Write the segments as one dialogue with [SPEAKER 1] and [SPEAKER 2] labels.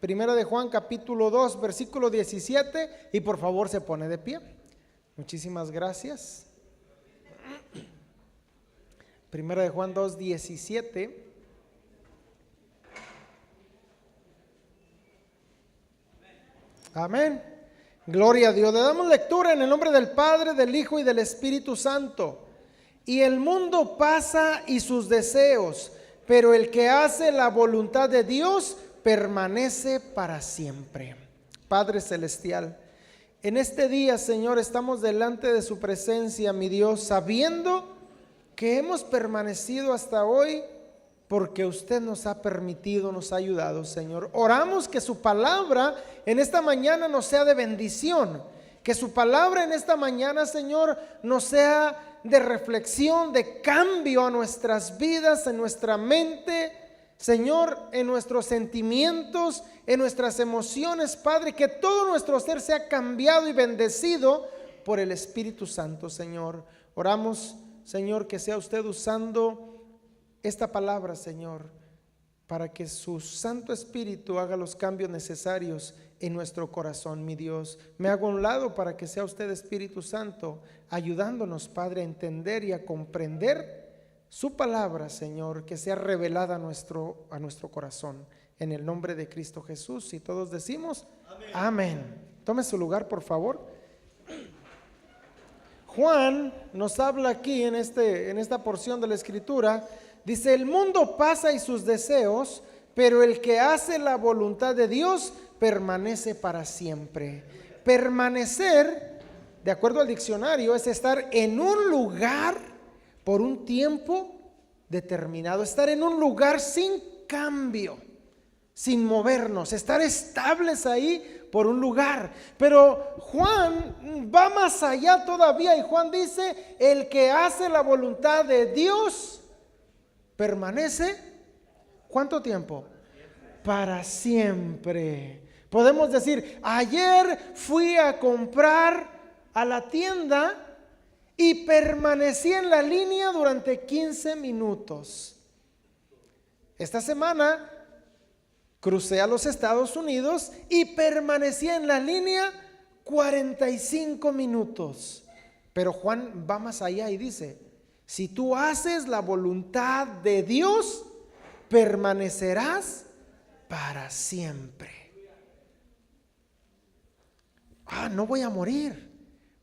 [SPEAKER 1] Primera de Juan capítulo 2 versículo 17, y por favor se pone de pie. Muchísimas gracias. Primera de Juan 2, 17. Amén. Gloria a Dios. Le damos lectura en el nombre del Padre, del Hijo y del Espíritu Santo. Y el mundo pasa y sus deseos, pero el que hace la voluntad de Dios permanece para siempre. Padre celestial, en este día, Señor, estamos delante de su presencia, mi Dios, sabiendo que hemos permanecido hasta hoy porque usted nos ha permitido, nos ha ayudado, Señor. Oramos que su palabra en esta mañana nos sea de bendición, que su palabra en esta mañana, Señor, nos sea de reflexión, de cambio a nuestras vidas, en nuestra mente, Señor, en nuestros sentimientos, en nuestras emociones, Padre, que todo nuestro ser sea cambiado y bendecido por el Espíritu Santo, Señor. Oramos, Señor, que sea usted usando esta palabra, Señor, para que su Santo Espíritu haga los cambios necesarios en nuestro corazón, mi Dios. Me hago a un lado para que sea usted, Espíritu Santo, ayudándonos, Padre, a entender y a comprender su palabra, Señor, que sea revelada a nuestro corazón. En el nombre de Cristo Jesús, y todos decimos amén. Amén. Tome su lugar, por favor. Juan nos habla aquí en esta porción de la Escritura. Dice: el mundo pasa y sus deseos, pero el que hace la voluntad de Dios permanece para siempre. Permanecer, de acuerdo al diccionario, es estar en un lugar por un tiempo determinado, estar en un lugar sin cambio, sin movernos, estar estables ahí por un lugar. Pero Juan va más allá todavía, y Juan dice: el que hace la voluntad de Dios permanece, ¿cuánto tiempo? Para siempre. Podemos decir: ayer fui a comprar a la tienda y permanecí en la línea durante 15 minutos. Esta semana crucé a los Estados Unidos y permanecí en la línea 45 minutos. Pero Juan va más allá y dice: si tú haces la voluntad de Dios, permanecerás para siempre. No voy a morir,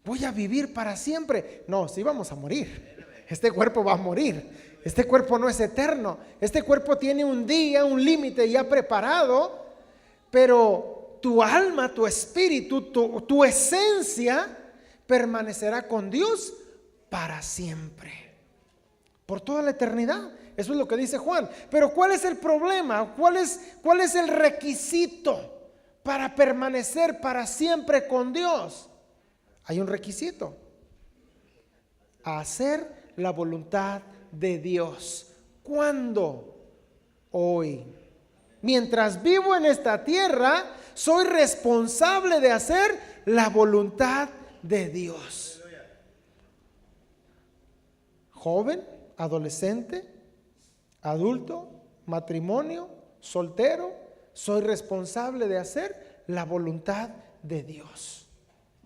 [SPEAKER 1] voy a vivir para siempre. No, sí vamos a morir. Este cuerpo va a morir. Este cuerpo no es eterno. Este cuerpo tiene un día, un límite ya preparado. Pero tu alma, tu espíritu, tu esencia permanecerá con Dios para siempre, por toda la eternidad. Eso es lo que dice Juan. Pero ¿cuál es el problema? ¿Cuál es el requisito para permanecer para siempre con Dios? Hay un requisito: hacer la voluntad de Dios. ¿Cuándo? Hoy. Mientras vivo en esta tierra, soy responsable de hacer la voluntad de Dios. Joven, adolescente, adulto, matrimonio, soltero, soy responsable de hacer la voluntad de Dios.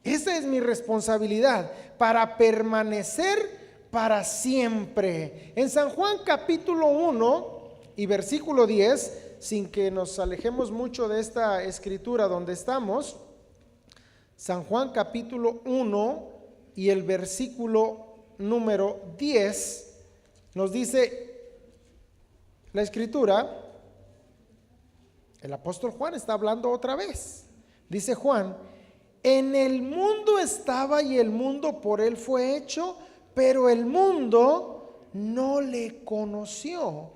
[SPEAKER 1] Esa es mi responsabilidad, para permanecer para siempre. En San Juan capítulo 1 y versículo 10, sin que nos alejemos mucho de esta escritura donde estamos, San Juan capítulo 1 y el versículo número 10, nos dice la escritura, el apóstol Juan está hablando otra vez. Dice Juan: en el mundo estaba y el mundo por él fue hecho, pero el mundo no le conoció.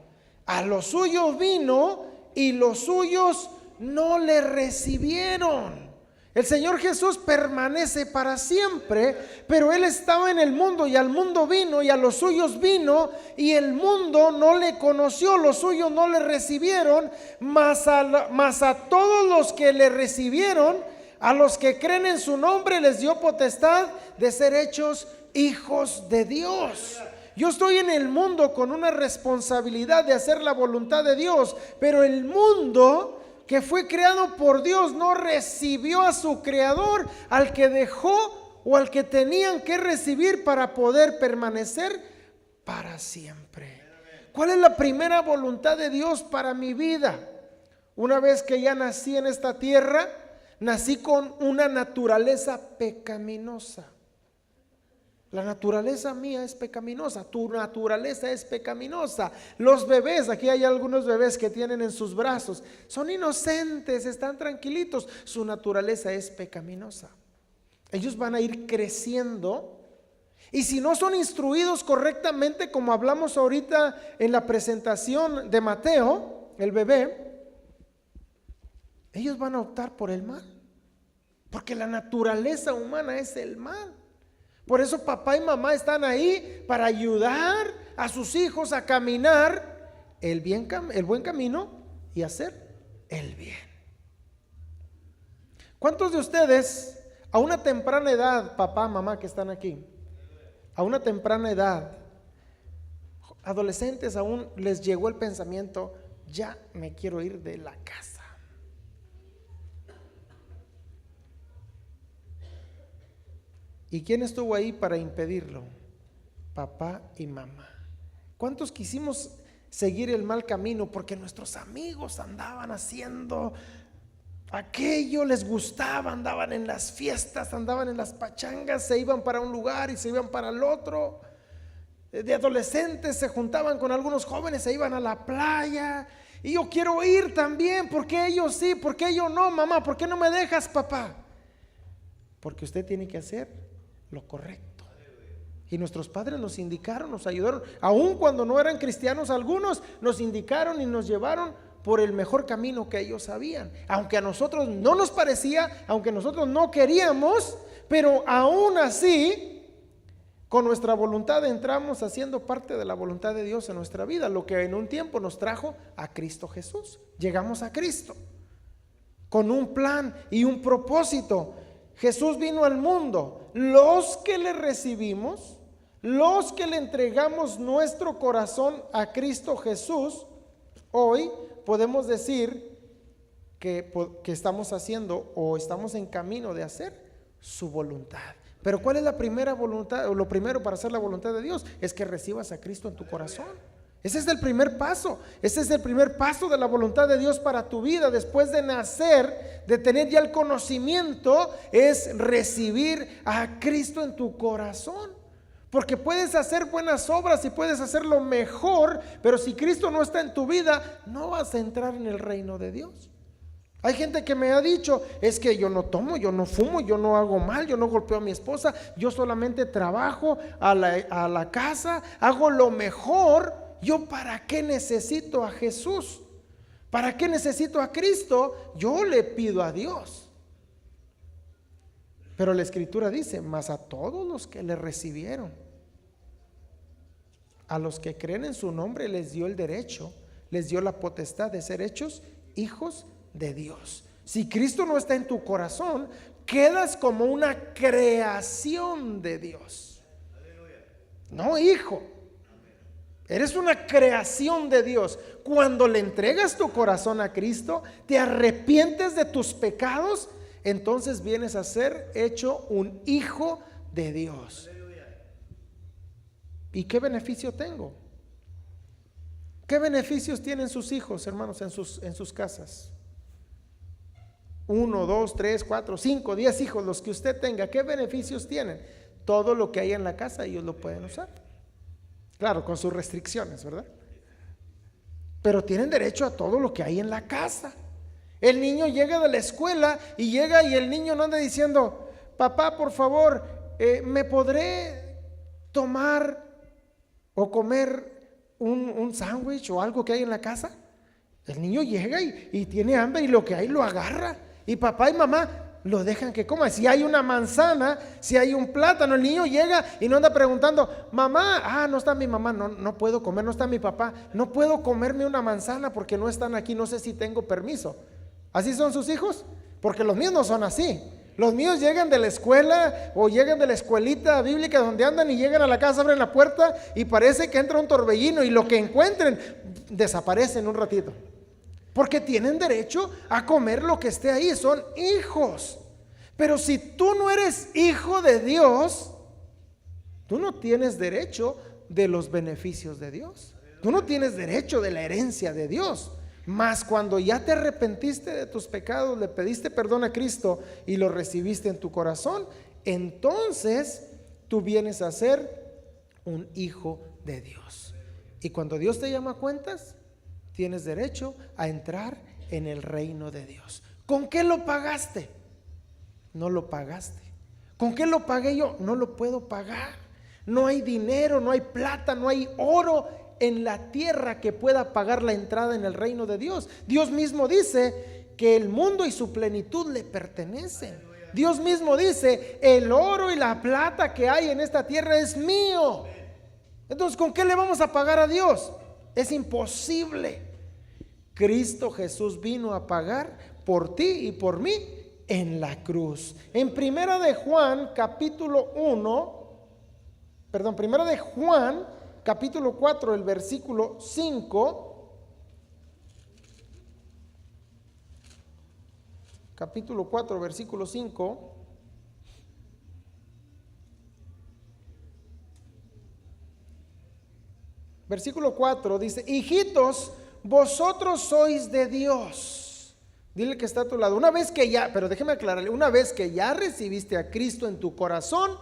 [SPEAKER 1] A los suyos vino y los suyos no le recibieron. El Señor Jesús permanece para siempre, pero Él estaba en el mundo y al mundo vino y a los suyos vino y el mundo no le conoció, los suyos no le recibieron, mas a todos los que le recibieron, a los que creen en su nombre, les dio potestad de ser hechos hijos de Dios. Yo estoy en el mundo con una responsabilidad de hacer la voluntad de Dios, pero el mundo que fue creado por Dios no recibió a su creador, al que dejó o al que tenían que recibir para poder permanecer para siempre. ¿Cuál es la primera voluntad de Dios para mi vida? Una vez que ya nací en esta tierra, nací con una naturaleza pecaminosa. La naturaleza mía es pecaminosa, tu naturaleza es pecaminosa. Los bebés, aquí hay algunos bebés que tienen en sus brazos, son inocentes, están tranquilitos, su naturaleza es pecaminosa. Ellos van a ir creciendo y si no son instruidos correctamente, como hablamos ahorita en la presentación de Mateo, el bebé, ellos van a optar por el mal, porque la naturaleza humana es el mal. Por eso papá y mamá están ahí para ayudar a sus hijos a caminar el buen camino y hacer el bien. ¿Cuántos de ustedes a una temprana edad, papá, mamá que están aquí, a una temprana edad, adolescentes aún, les llegó el pensamiento, ya me quiero ir de la casa? ¿Y quién estuvo ahí para impedirlo? Papá y mamá. ¿Cuántos quisimos seguir el mal camino porque nuestros amigos andaban haciendo aquello, les gustaba, andaban en las fiestas, andaban en las pachangas, se iban para un lugar y se iban para el otro? De adolescentes se juntaban con algunos jóvenes, se iban a la playa. Y yo quiero ir también, ¿por qué ellos sí? ¿Por qué yo no, mamá? ¿Por qué no me dejas, papá? Porque usted tiene que hacer lo correcto. Y nuestros padres nos indicaron, nos ayudaron, aun cuando no eran cristianos, algunos nos indicaron y nos llevaron por el mejor camino que ellos sabían, aunque a nosotros no nos parecía, aunque nosotros no queríamos, pero aún así, con nuestra voluntad entramos haciendo parte de la voluntad de Dios en nuestra vida, lo que en un tiempo nos trajo a Cristo Jesús. Llegamos a Cristo con un plan y un propósito. Jesús vino al mundo, los que le recibimos, los que le entregamos nuestro corazón a Cristo Jesús, hoy podemos decir que estamos haciendo o estamos en camino de hacer su voluntad. Pero ¿cuál es la primera voluntad? O lo primero para hacer la voluntad de Dios es que recibas a Cristo en tu corazón. Ese es el primer paso. Ese es el primer paso de la voluntad de Dios para tu vida. Después de nacer, de tener ya el conocimiento, es recibir a Cristo en tu corazón. Porque puedes hacer buenas obras y puedes hacer lo mejor, pero si Cristo no está en tu vida, no vas a entrar en el reino de Dios. Hay gente que me ha dicho, es que yo no tomo, yo no fumo, yo no hago mal, yo no golpeo a mi esposa, yo solamente trabajo a la casa, hago lo mejor. ¿Yo para qué necesito a Jesús? ¿Para qué necesito a Cristo? Yo le pido a Dios. Pero la Escritura dice, mas a todos los que le recibieron, a los que creen en su nombre, les dio el derecho, les dio la potestad de ser hechos hijos de Dios. Si Cristo no está en tu corazón, quedas como una creación de Dios. No, hijo. Eres una creación de Dios. Cuando le entregas tu corazón a Cristo, te arrepientes de tus pecados, entonces vienes a ser hecho un hijo de Dios. ¿Y qué beneficio tengo? ¿Qué beneficios tienen sus hijos, hermanos, en sus casas? 1, 2, 3, 4, 5, 10 hijos, los que usted tenga. ¿Qué beneficios tienen? Todo lo que hay en la casa ellos lo pueden usar. Claro, con sus restricciones, ¿verdad? Pero tienen derecho a todo lo que hay en la casa. El niño llega de la escuela y llega y el niño no anda diciendo, papá, por favor, ¿me podré tomar o comer un sándwich o algo que hay en la casa? El niño llega y tiene hambre y lo que hay lo agarra. Y papá y mamá lo dejan que coma. Si hay una manzana, si hay un plátano, el niño llega y no anda preguntando, mamá, no está mi mamá, no puedo comer, no está mi papá, no puedo comerme una manzana porque no están aquí, no sé si tengo permiso. ¿Así son sus hijos? Porque los míos no son así. Los míos llegan de la escuela o llegan de la escuelita bíblica donde andan y llegan a la casa, abren la puerta y parece que entra un torbellino y lo que encuentren desaparece en un ratito. porque tienen derecho a comer lo que esté ahí, son hijos. Pero si tú no eres hijo de Dios, tú no tienes derecho de los beneficios de Dios. Tú no tienes derecho de la herencia de Dios. Mas cuando ya te arrepentiste de tus pecados, le pediste perdón a Cristo y lo recibiste en tu corazón, entonces tú vienes a ser un hijo de Dios. Y cuando Dios te llama a cuentas, tienes derecho a entrar en el reino de Dios. ¿Con qué lo pagaste? No lo pagaste. ¿Con qué lo pagué yo? No lo puedo pagar. No hay dinero, no hay plata, no hay oro en la tierra que pueda pagar la entrada en el reino de Dios. Dios mismo dice que el mundo y su plenitud le pertenecen. Dios mismo dice: el oro y la plata que hay en esta tierra es mío. Entonces, ¿con qué le vamos a pagar a Dios? Es imposible. Cristo Jesús vino a pagar por ti y por mí en la cruz. En primera de Juan capítulo 4, el versículo 5. Capítulo 4, versículo 5. Versículo 4 dice: hijitos, vosotros sois de Dios. Dile que está a tu lado. Una vez que ya, pero déjeme aclararle, una vez que ya recibiste a Cristo en tu corazón,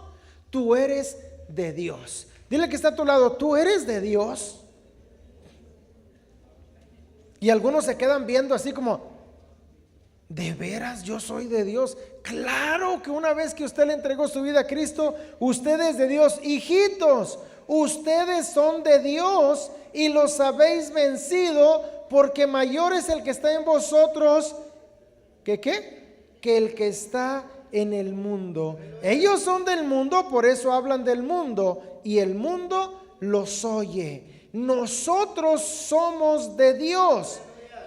[SPEAKER 1] tú eres de Dios. Dile que está a tu lado: tú eres de Dios. Y algunos se quedan viendo así como: ¿de veras yo soy de Dios? Claro que una vez que usted le entregó su vida a Cristo, usted es de Dios. Hijitos, ustedes son de Dios y los habéis vencido, porque mayor es el que está en vosotros que el que está en el mundo. Ellos son del mundo, por eso hablan del mundo, y el mundo los oye. Nosotros somos de Dios.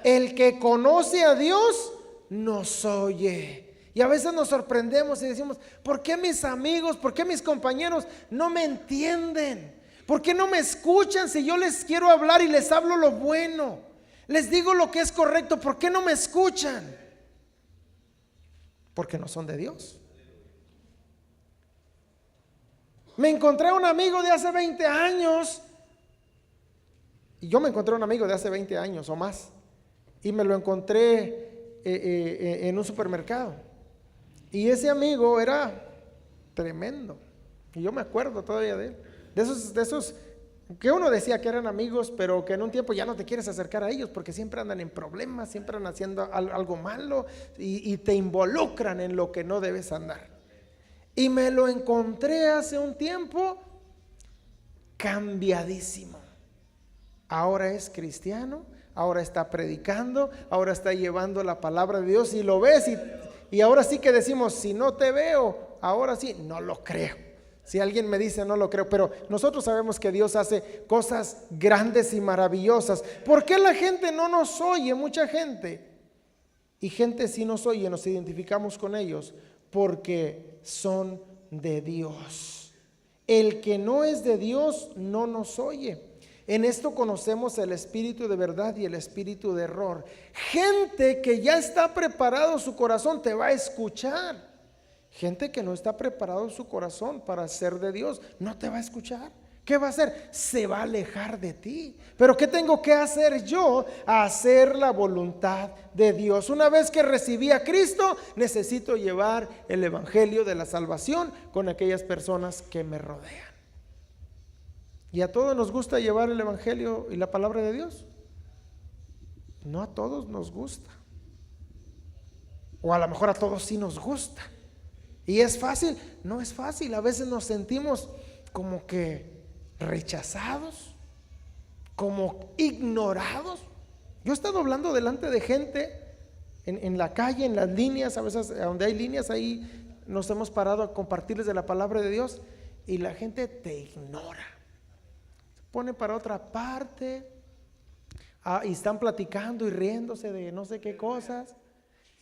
[SPEAKER 1] El que conoce a Dios nos oye. Y a veces nos sorprendemos y decimos: ¿por qué mis amigos, por qué mis compañeros no me entienden? ¿Por qué no me escuchan si yo les quiero hablar y les hablo lo bueno? Les digo lo que es correcto, ¿por qué no me escuchan? Porque no son de Dios. Me encontré a un amigo de hace 20 años. Y yo me encontré a un amigo de hace 20 años o más. Y me lo encontré en un supermercado. Y ese amigo era tremendo. Y yo me acuerdo todavía de él. De esos que uno decía que eran amigos, pero que en un tiempo ya no te quieres acercar a ellos porque siempre andan en problemas, siempre andan haciendo algo malo y te involucran en lo que no debes andar. Y me lo encontré hace un tiempo cambiadísimo. Ahora es cristiano, ahora está predicando, ahora está llevando la palabra de Dios y lo ves y ahora sí que decimos: si no te veo, ahora sí, no lo creo. Si alguien me dice no lo creo, pero nosotros sabemos que Dios hace cosas grandes y maravillosas. ¿Por qué la gente no nos oye? Mucha gente. Y gente sí nos oye, nos identificamos con ellos porque son de Dios. El que no es de Dios no nos oye. En esto conocemos el espíritu de verdad y el espíritu de error. Gente que ya está preparado su corazón te va a escuchar. Gente que no está preparado su corazón para ser de Dios no te va a escuchar. ¿Qué va a hacer? Se va a alejar de ti. Pero ¿qué tengo que hacer yo? Hacer la voluntad de Dios. Una vez que recibí a Cristo, necesito llevar el evangelio de la salvación con aquellas personas que me rodean. ¿Y a todos nos gusta llevar el evangelio y la palabra de Dios? No a todos nos gusta. O a lo mejor a todos sí nos gusta. ¿Y es fácil? No es fácil. A veces nos sentimos como que rechazados, como ignorados. Yo he estado hablando delante de gente en la calle, en las líneas, a veces donde hay líneas, ahí nos hemos parado a compartirles de la palabra de Dios y la gente te ignora. Se pone para otra parte y están platicando y riéndose de no sé qué cosas.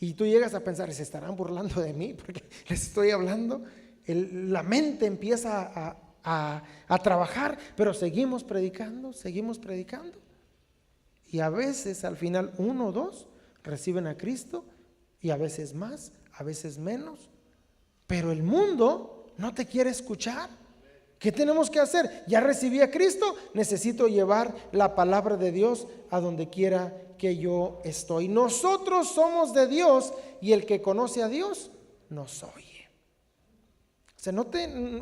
[SPEAKER 1] Y tú llegas a pensar: ¿se estarán burlando de mí porque les estoy hablando? La mente empieza a trabajar, pero seguimos predicando. Y a veces al final uno o dos reciben a Cristo, y a veces más, a veces menos. Pero el mundo no te quiere escuchar. ¿Qué tenemos que hacer? Ya recibí a Cristo, necesito llevar la palabra de Dios a donde quiera que yo estoy. Nosotros somos de Dios, y el que conoce a Dios nos oye. O sea,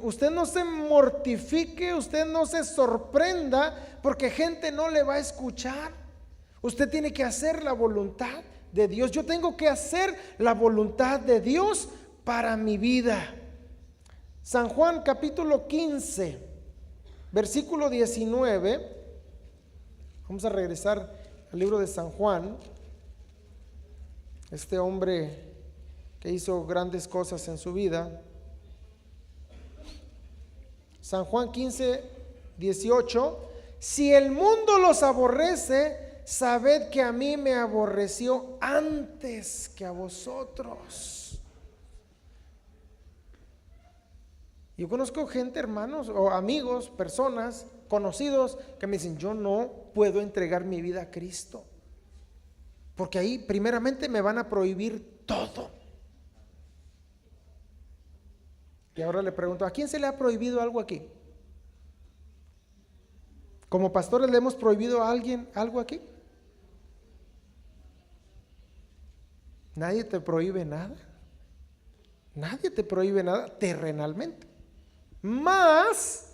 [SPEAKER 1] usted no se mortifique, usted no se sorprenda porque gente no le va a escuchar. Usted tiene que hacer la voluntad de Dios. Yo tengo que hacer la voluntad de Dios para mi vida. San Juan capítulo 15, versículo 19. Vamos a regresar al libro de San Juan. Este hombre que hizo grandes cosas en su vida. San Juan 15, 18. Si el mundo los aborrece, sabed que a mí me aborreció antes que a vosotros. Yo conozco gente, hermanos, o amigos, personas, conocidos, que me dicen: yo no puedo entregar mi vida a Cristo, porque ahí primeramente me van a prohibir todo. Y ahora le pregunto: ¿a quién se le ha prohibido algo aquí? ¿Como pastores le hemos prohibido a alguien algo aquí? Nadie te prohíbe nada. Nadie te prohíbe nada terrenalmente. Más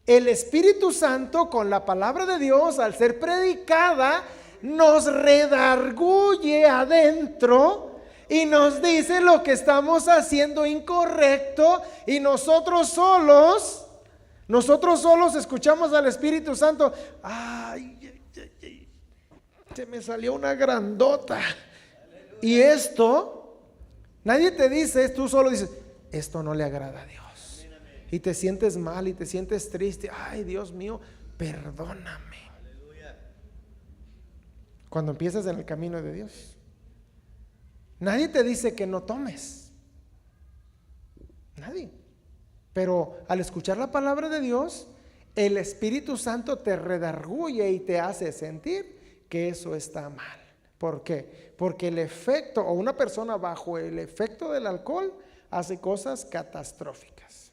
[SPEAKER 1] el Espíritu Santo, con la palabra de Dios, al ser predicada, nos redarguye adentro y nos dice lo que estamos haciendo incorrecto, y nosotros solos escuchamos al Espíritu Santo. Ay, se me salió una grandota. Y esto, nadie te dice, tú solo dices: esto no le agrada a Dios. Y te sientes mal y te sientes triste. Ay, Dios mío, perdóname. Cuando empiezas en el camino de Dios, nadie te dice que no tomes. Nadie. Pero al escuchar la palabra de Dios, el Espíritu Santo te redarguye y te hace sentir que eso está mal. ¿Por qué? Porque el efecto, o una persona bajo el efecto del alcohol, hace cosas catastróficas.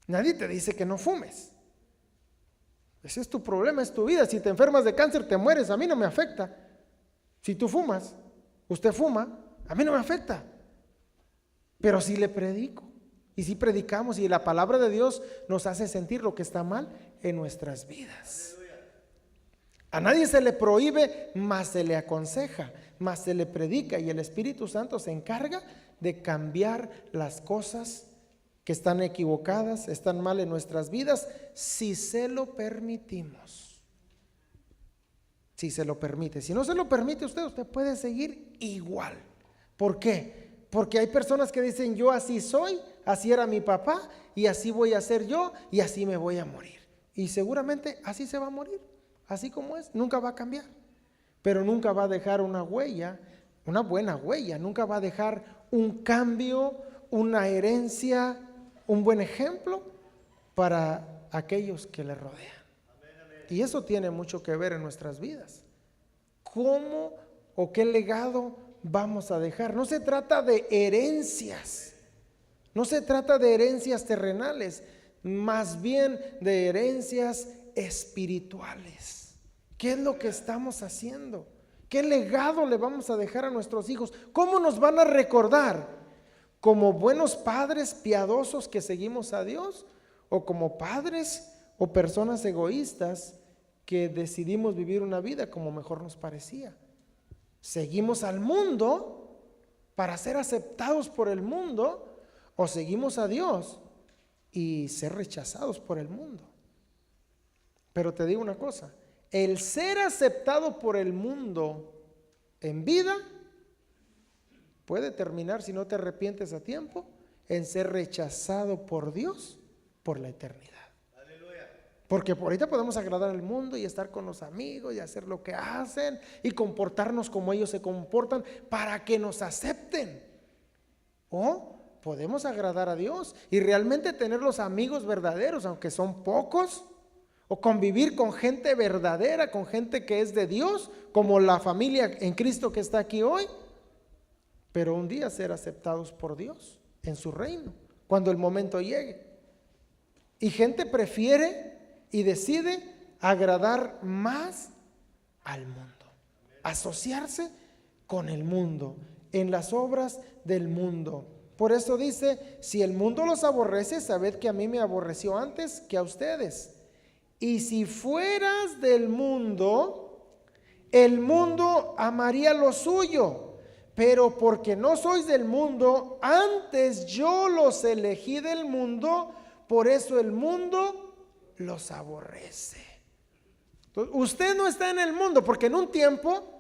[SPEAKER 1] Nadie te dice que no fumes. Ese es tu problema, es tu vida. Si te enfermas de cáncer, te mueres. A mí no me afecta. Si tú fumas, usted fuma, a mí no me afecta. Pero si le predico, y si predicamos, y la palabra de Dios nos hace sentir lo que está mal en nuestras vidas. A nadie se le prohíbe, más se le aconseja, más se le predica, y el Espíritu Santo se encarga de cambiar las cosas que están equivocadas, están mal en nuestras vidas, si se lo permitimos. Si se lo permite. Si no se lo permite usted puede seguir igual. ¿Por qué? Porque hay personas que dicen: yo así soy, así era mi papá, y así voy a ser yo, y así me voy a morir. Y seguramente así se va a morir, así como es, nunca va a cambiar. Pero nunca va a dejar una huella, una buena huella, nunca va a dejar un cambio, una herencia, un buen ejemplo para aquellos que le rodean. Y eso tiene mucho que ver en nuestras vidas. ¿Cómo o qué legado vamos a dejar? No se trata de herencias, no se trata de herencias terrenales, más bien de herencias espirituales. ¿Qué es lo que estamos haciendo? ¿Qué legado le vamos a dejar a nuestros hijos? ¿Cómo nos van a recordar? ¿Como buenos padres piadosos que seguimos a Dios? ¿O como padres o personas egoístas que decidimos vivir una vida como mejor nos parecía? ¿Seguimos al mundo para ser aceptados por el mundo, o seguimos a Dios y ser rechazados por el mundo? Pero te digo una cosa: el ser aceptado por el mundo en vida puede terminar, si no te arrepientes a tiempo, en ser rechazado por Dios por la eternidad. Porque por ahorita podemos agradar al mundo y estar con los amigos y hacer lo que hacen y comportarnos como ellos se comportan para que nos acepten. O podemos agradar a Dios y realmente tener los amigos verdaderos, aunque son pocos, o convivir con gente verdadera, con gente que es de Dios, como la familia en Cristo que está aquí hoy, pero un día ser aceptados por Dios en su reino, cuando el momento llegue. Y gente prefiere y decide agradar más al mundo, asociarse con el mundo, en las obras del mundo. Por eso dice, si el mundo los aborrece, sabed que a mí me aborreció antes que a ustedes. Y si fueras del mundo, el mundo amaría lo suyo, pero porque no sois del mundo, antes yo los elegí del mundo, por eso el mundo los aborrece. Entonces, usted no está en el mundo, porque en un tiempo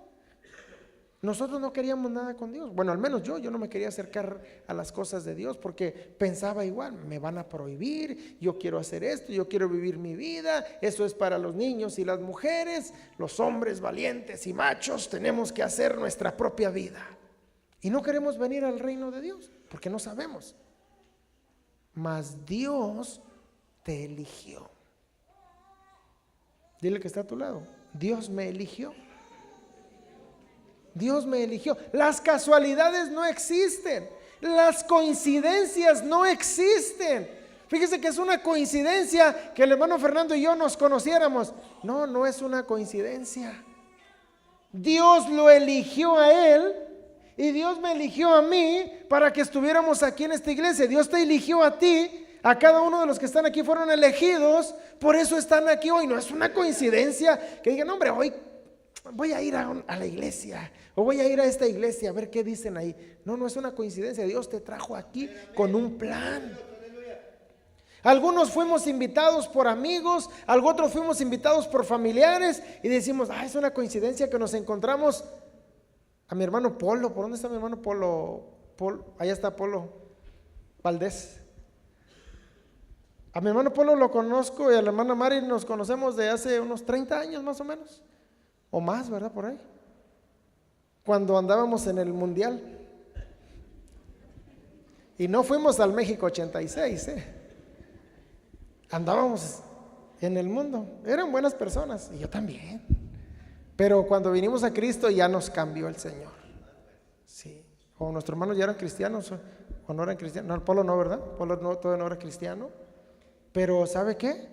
[SPEAKER 1] nosotros no queríamos nada con Dios. Bueno, al menos yo no me quería acercar a las cosas de Dios, porque pensaba igual, me van a prohibir, yo quiero hacer esto, yo quiero vivir mi vida, eso es para los niños y las mujeres, los hombres valientes y machos tenemos que hacer nuestra propia vida. Y no queremos venir al reino de Dios, porque no sabemos. Mas Dios te eligió. Dile que está a tu lado, Dios me eligió. Dios me eligió. Las casualidades no existen. Las coincidencias no existen. Fíjese que es una coincidencia que el hermano Fernando y yo nos conociéramos. No, no es una coincidencia. Dios lo eligió a él y Dios me eligió a mí para que estuviéramos aquí en esta iglesia. Dios te eligió a ti. A cada uno de los que están aquí fueron elegidos. Por eso están aquí hoy. No es una coincidencia que digan, hombre, hoy voy a ir a la iglesia, o voy a ir a esta iglesia a ver qué dicen ahí. No, no es una coincidencia. Dios te trajo aquí con un plan. Algunos fuimos invitados por amigos, otros fuimos invitados por familiares y decimos, es una coincidencia que nos encontramos a mi hermano Polo. ¿Por dónde está mi hermano Polo? Allá está Polo Valdés. A mi hermano Polo lo conozco y a la hermana Mari nos conocemos de hace unos 30 años más o menos. O más, ¿verdad? Por ahí. Cuando andábamos en el mundial. Y no fuimos al México 86, Andábamos en el mundo. Eran buenas personas, y yo también. Pero cuando vinimos a Cristo ya nos cambió el Señor. Sí. O nuestros hermanos ya eran cristianos, o no eran cristianos. No, Polo no, ¿verdad? Polo no, todavía no era cristiano. Pero ¿sabe qué?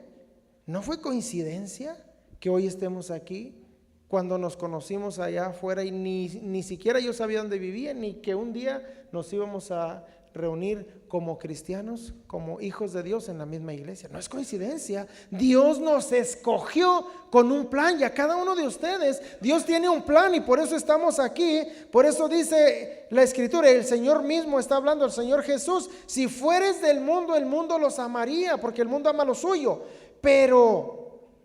[SPEAKER 1] No fue coincidencia que hoy estemos aquí. Cuando nos conocimos allá afuera y ni siquiera yo sabía dónde vivía, ni que un día nos íbamos a reunir como cristianos, como hijos de Dios en la misma iglesia. No es coincidencia. Dios nos escogió con un plan, y a cada uno de ustedes Dios tiene un plan, y por eso estamos aquí. Por eso dice la Escritura, el Señor mismo está hablando, el Señor Jesús: si fueres del mundo, el mundo los amaría, porque el mundo ama lo suyo, pero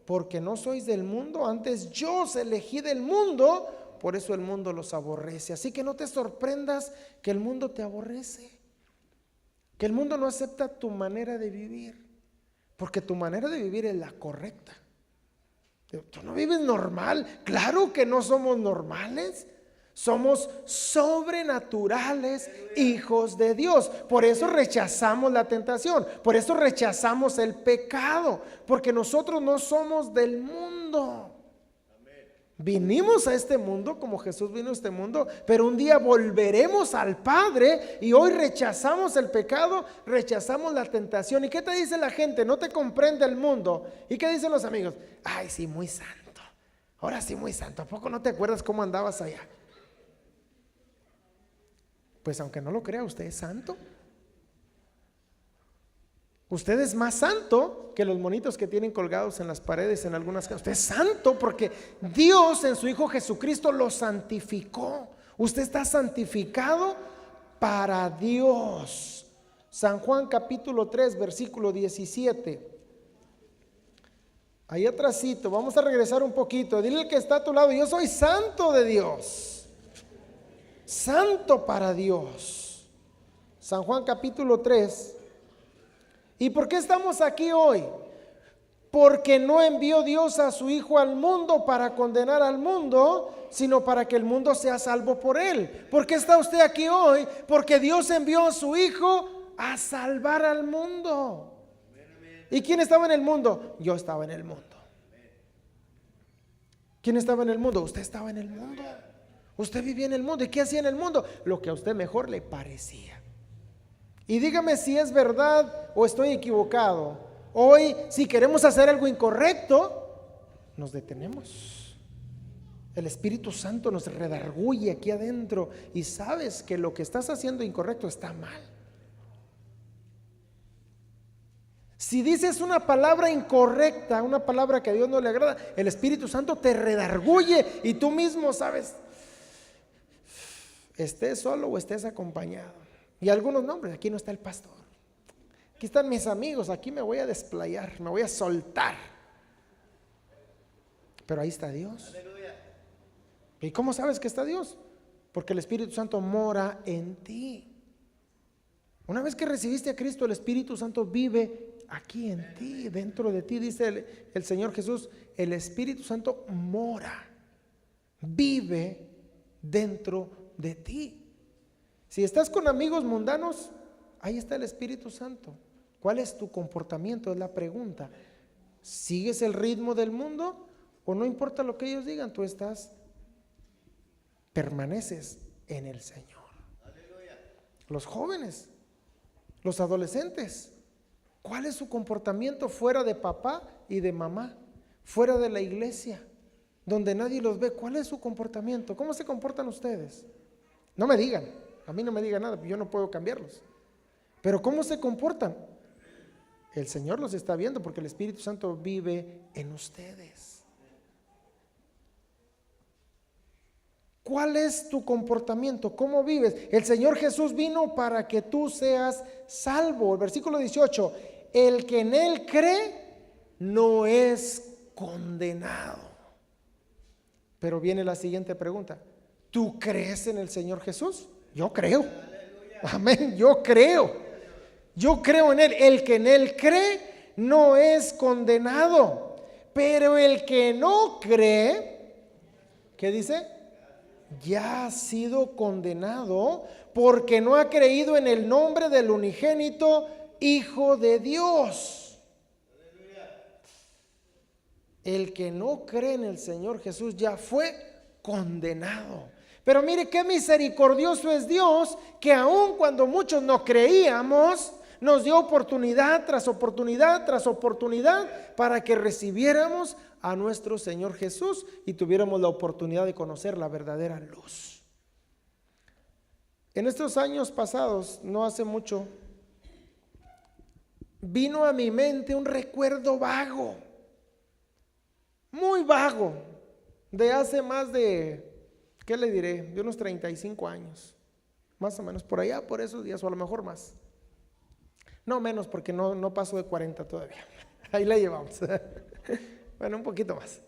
[SPEAKER 1] porque no sois del mundo, antes yo os elegí del mundo, por eso el mundo los aborrece. Así que no te sorprendas que el mundo te aborrece, que el mundo no acepta tu manera de vivir, porque tu manera de vivir es la correcta. Tú no vives normal. Claro que no somos normales. Somos sobrenaturales, hijos de Dios. Por eso rechazamos la tentación, por eso rechazamos el pecado, porque nosotros no somos del mundo. Vinimos a este mundo como Jesús vino a este mundo, pero un día volveremos al Padre, y hoy rechazamos el pecado, rechazamos la tentación. ¿Y qué te dice la gente? No te comprende el mundo. ¿Y qué dicen los amigos? Ay, sí, muy santo. Ahora sí, muy santo. ¿A poco no te acuerdas cómo andabas allá? Pues aunque no lo crea, usted es santo. Usted es más santo que los monitos que tienen colgados en las paredes en algunas casas. Usted es santo porque Dios en su Hijo Jesucristo lo santificó. Usted está santificado para Dios. San Juan capítulo 3 versículo 17. Ahí atrásito, vamos a regresar un poquito. Dile al que está a tu lado: yo soy santo de Dios. Santo para Dios. San Juan capítulo 3. ¿Y por qué estamos aquí hoy? Porque no envió Dios a su Hijo al mundo para condenar al mundo, sino para que el mundo sea salvo por él. ¿Por qué está usted aquí hoy? Porque Dios envió a su Hijo a salvar al mundo. ¿Y quién estaba en el mundo? Yo estaba en el mundo. ¿Quién estaba en el mundo? Usted estaba en el mundo. Usted vivía en el mundo. ¿Y qué hacía en el mundo? Lo que a usted mejor le parecía. Y dígame si es verdad o estoy equivocado. Hoy, si queremos hacer algo incorrecto, nos detenemos. El Espíritu Santo nos redarguye aquí adentro y sabes que lo que estás haciendo incorrecto está mal. Si dices una palabra incorrecta, una palabra que a Dios no le agrada, el Espíritu Santo te redarguye y tú mismo sabes, estés solo o estés acompañado. Y algunos nombres, aquí no está el pastor, aquí están mis amigos, aquí me voy a desplayar, me voy a soltar. Pero ahí está Dios. ¿Y cómo sabes que está Dios? Porque el Espíritu Santo mora en ti. Una vez que recibiste a Cristo, el Espíritu Santo vive aquí en ti, dentro de ti. Dice el Señor Jesús, el Espíritu Santo mora, vive dentro de ti. Si estás con amigos mundanos, ahí está el Espíritu Santo. ¿Cuál es tu comportamiento? Es la pregunta. ¿Sigues el ritmo del mundo o no importa lo que ellos digan? Tú permaneces en el Señor. Los jóvenes, los adolescentes, ¿cuál es su comportamiento fuera de papá y de mamá? Fuera de la iglesia, donde nadie los ve. ¿Cuál es su comportamiento? ¿Cómo se comportan ustedes? No me digan, a mí no me digan nada, yo no puedo cambiarlos. Pero ¿cómo se comportan? El Señor los está viendo porque el Espíritu Santo vive en ustedes. ¿Cuál es tu comportamiento? ¿Cómo vives? El Señor Jesús vino para que tú seas salvo. El versículo 18, el que en Él cree no es condenado. Pero viene la siguiente pregunta. ¿Tú crees en el Señor Jesús? Yo creo. Amén, yo creo. Yo creo en Él. El que en Él cree no es condenado. Pero el que no cree, ¿qué dice? Ya ha sido condenado porque no ha creído en el nombre del unigénito Hijo de Dios. El que no cree en el Señor Jesús ya fue condenado. Pero mire qué misericordioso es Dios, que aun cuando muchos no creíamos, nos dio oportunidad tras oportunidad tras oportunidad para que recibiéramos a nuestro Señor Jesús y tuviéramos la oportunidad de conocer la verdadera luz. En estos años pasados, no hace mucho, vino a mi mente un recuerdo vago, muy vago, de hace más de, ¿qué le diré? De unos 35 años, más o menos, por allá, por esos días, o a lo mejor más. No menos, porque no paso de 40 todavía. Ahí la llevamos. Bueno, un poquito más.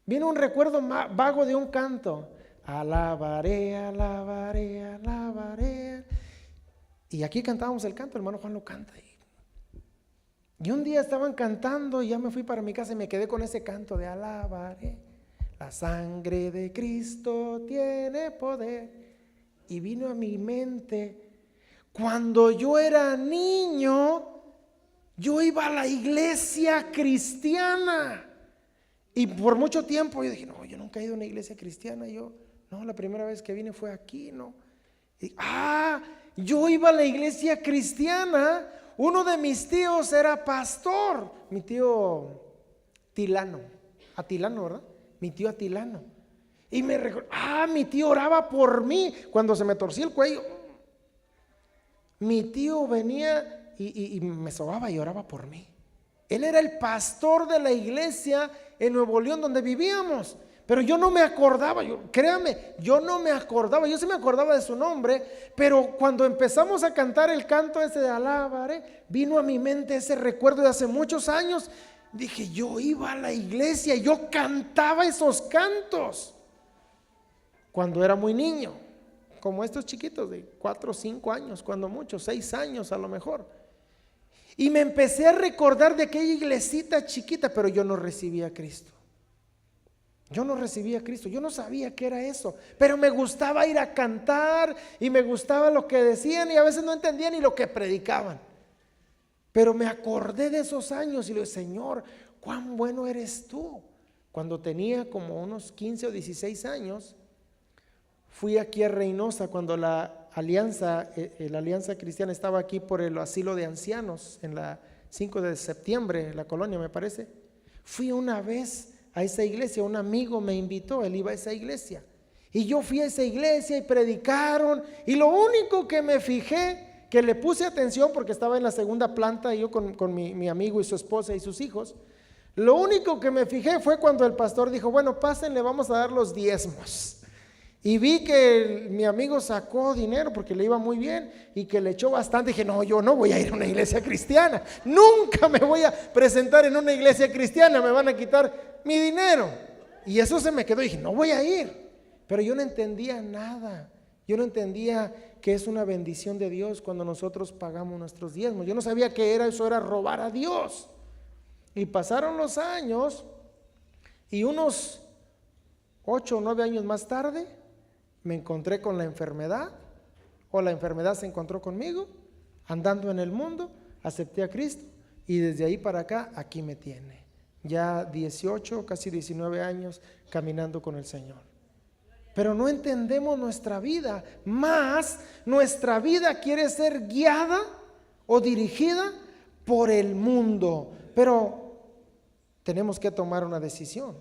[SPEAKER 1] Vino un recuerdo vago de un canto. Alabaré, alabaré, alabaré. Y aquí cantábamos el canto, el hermano Juan lo canta. Y un día estaban cantando y ya me fui para mi casa y me quedé con ese canto de alabaré. La sangre de Cristo tiene poder. Y vino a mi mente, cuando yo era niño, yo iba a la iglesia cristiana. Y por mucho tiempo yo dije, no, yo nunca he ido a una iglesia cristiana. La primera vez que vine fue aquí, ¿no? Yo iba a la iglesia cristiana. Uno de mis tíos era pastor. Mi tío Atilano, ¿verdad? Mi tío Atilano. Y me recuerdo, mi tío oraba por mí cuando se me torcía el cuello. Mi tío venía y me sobaba y oraba por mí. Él era el pastor de la iglesia en Nuevo León donde vivíamos. Pero yo no me acordaba, créame, yo no me acordaba, yo sí me acordaba de su nombre, pero cuando empezamos a cantar el canto ese de alabaré, vino a mi mente ese recuerdo de hace muchos años. Dije, yo iba a la iglesia, yo cantaba esos cantos cuando era muy niño, como estos chiquitos de 4 o 5 años, cuando mucho, 6 años a lo mejor. Y me empecé a recordar de aquella iglesita chiquita, pero yo no recibía a Cristo. Yo no recibía a Cristo, yo no sabía qué era eso, pero me gustaba ir a cantar y me gustaba lo que decían y a veces no entendía ni lo que predicaban. Pero me acordé de esos años y le dije, Señor, cuán bueno eres tú, Cuando tenía como unos 15 o 16 años, fui aquí a Reynosa cuando la alianza cristiana estaba aquí por el asilo de ancianos en la 5 de septiembre, la colonia me parece. Fui una vez a esa iglesia, un amigo me invitó, él iba a esa iglesia. Y yo fui a esa iglesia y predicaron. Y lo único que me fijé, que le puse atención porque estaba en la segunda planta, y yo con mi amigo y su esposa y sus hijos. Lo único que me fijé fue cuando el pastor dijo, bueno, pásenle, vamos a dar los diezmos. Y vi que mi amigo sacó dinero porque le iba muy bien y que le echó bastante. Dije, no, yo no voy a ir a una iglesia cristiana. Nunca me voy a presentar en una iglesia cristiana, me van a quitar mi dinero. Y eso se me quedó. Dije, no voy a ir. Pero yo no entendía nada. Yo no entendía que es una bendición de Dios cuando nosotros pagamos nuestros diezmos. Yo no sabía que eso era robar a Dios. Y pasaron los años y unos 8 o 9 años más tarde me encontré con la enfermedad, o la enfermedad se encontró conmigo, andando en el mundo, acepté a Cristo y desde ahí para acá, aquí me tiene. Ya 18, casi 19 años caminando con el Señor. Pero no entendemos nuestra vida, más nuestra vida quiere ser guiada o dirigida por el mundo. Pero tenemos que tomar una decisión,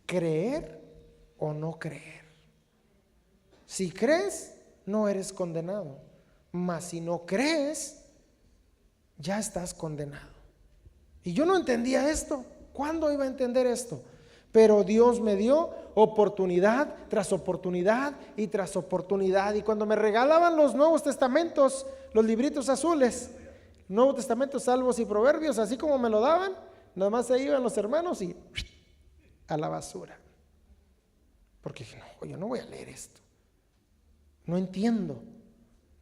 [SPEAKER 1] creer o no creer. Si crees, no eres condenado, mas si no crees, ya estás condenado. Y yo no entendía esto. ¿Cuándo iba a entender esto? Pero Dios me dio oportunidad tras oportunidad y tras oportunidad. Y cuando me regalaban los Nuevos Testamentos, los libritos azules, Nuevo Testamento, Salmos y Proverbios, así como me lo daban, nada más se iban los hermanos y a la basura. Porque dije, no, yo no voy a leer esto. No entiendo.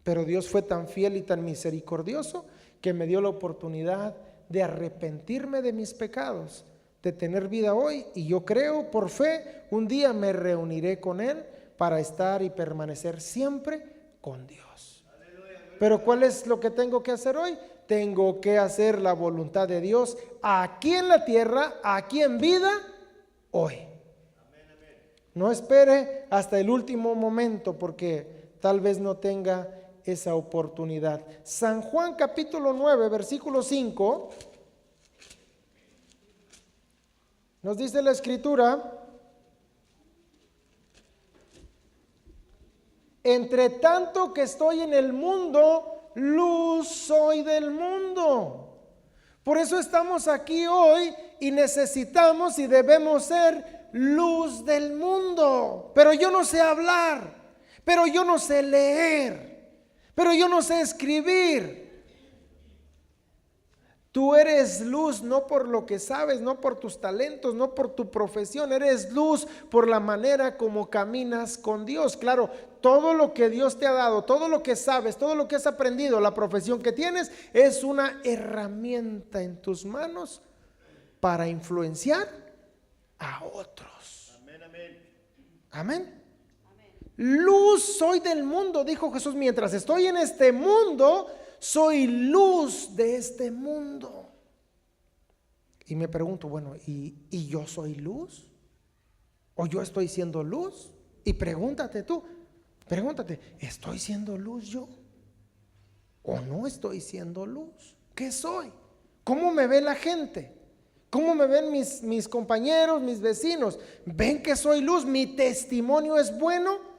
[SPEAKER 1] Pero Dios fue tan fiel y tan misericordioso que me dio la oportunidad de arrepentirme de mis pecados, de tener vida hoy. Y yo creo por fe, un día me reuniré con Él para estar y permanecer siempre con Dios. Pero ¿cuál es lo que tengo que hacer hoy? Tengo que hacer la voluntad de Dios aquí en la tierra, aquí en vida, hoy. No espere hasta el último momento porque tal vez no tenga esa oportunidad. San Juan capítulo 9, versículo 5, nos dice la escritura: entre tanto que estoy en el mundo, luz soy del mundo. Por eso estamos aquí hoy y necesitamos y debemos ser luz del mundo. Pero yo no sé hablar, pero yo no sé leer, pero yo no sé escribir. Tú eres luz no por lo que sabes, no por tus talentos, no por tu profesión. Eres luz por la manera como caminas con Dios. Claro, todo lo que Dios te ha dado, todo lo que sabes, todo lo que has aprendido, la profesión que tienes, es una herramienta en tus manos para influenciar a otros. Amén, amén. Amén. Luz soy del mundo, dijo Jesús, mientras estoy en este mundo, soy luz de este mundo. Y me pregunto, bueno, ¿y yo soy luz? ¿O yo estoy siendo luz? Y pregúntate, ¿estoy siendo luz yo? ¿O no estoy siendo luz? ¿Qué soy? ¿Cómo me ve la gente? ¿Cómo me ven mis compañeros, mis vecinos? ¿Ven que soy luz? ¿Mi testimonio es bueno?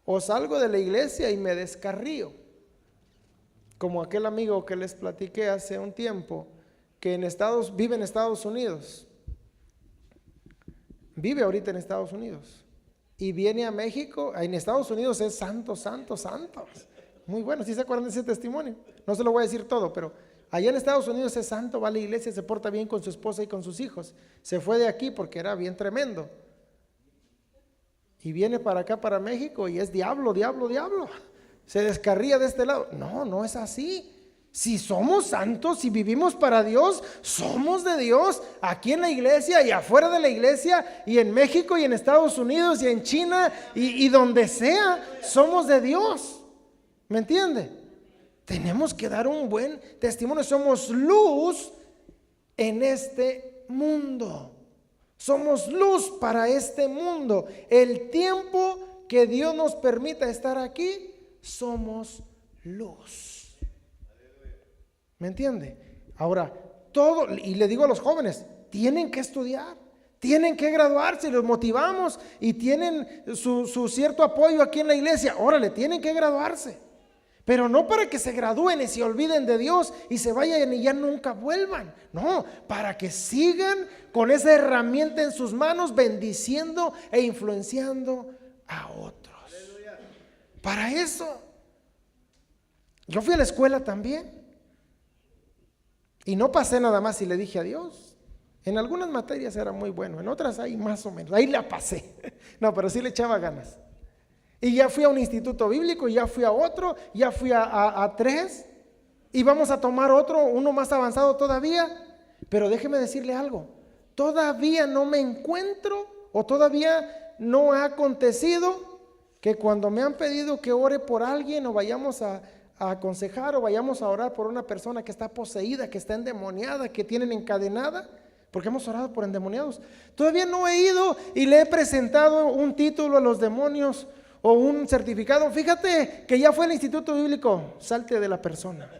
[SPEAKER 1] ¿O salgo de la iglesia y me descarrío? Como aquel amigo que les platiqué hace un tiempo, que vive en Estados Unidos. Vive ahorita en Estados Unidos. Y viene a México. En Estados Unidos es santo. Muy bueno, ¿sí se acuerdan de ese testimonio? No se lo voy a decir todo, pero allá en Estados Unidos es santo, va a la iglesia, se porta bien con su esposa y con sus hijos. Se fue de aquí porque era bien tremendo. Y viene para acá, para México, y es diablo. Se descarría de este lado. No es así. Si somos santos, si vivimos para Dios, somos de Dios, aquí en la iglesia y afuera de la iglesia, y en México y en Estados Unidos y en China y donde sea, somos de Dios. ¿Me entiende? Tenemos que dar un buen testimonio. Somos luz en este mundo. Somos luz para este mundo. El tiempo que Dios nos permita estar aquí, somos luz. ¿Me entiende? Ahora, todo, y le digo a los jóvenes, tienen que estudiar, tienen que graduarse, los motivamos y tienen su cierto apoyo aquí en la iglesia. Órale, tienen que graduarse, pero no para que se gradúen y se olviden de Dios y se vayan y ya nunca vuelvan. No, para que sigan con esa herramienta en sus manos, bendiciendo e influenciando a otros. Para eso. Yo fui a la escuela también y no pasé nada más y le dije a Dios. En algunas materias era muy bueno, en otras ahí más o menos, ahí la pasé. No, pero sí le echaba ganas. Y ya fui a un instituto bíblico, ya fui a otro, ya fui a 3 y vamos a tomar otro, uno más avanzado todavía. Pero déjeme decirle algo, todavía no me encuentro o todavía no ha acontecido que cuando me han pedido que ore por alguien o vayamos a aconsejar o vayamos a orar por una persona que está poseída, que está endemoniada, que tienen encadenada, porque hemos orado por endemoniados. Todavía no he ido y le he presentado un título a los demonios o un certificado. Fíjate que ya fue al instituto bíblico, salte de la persona.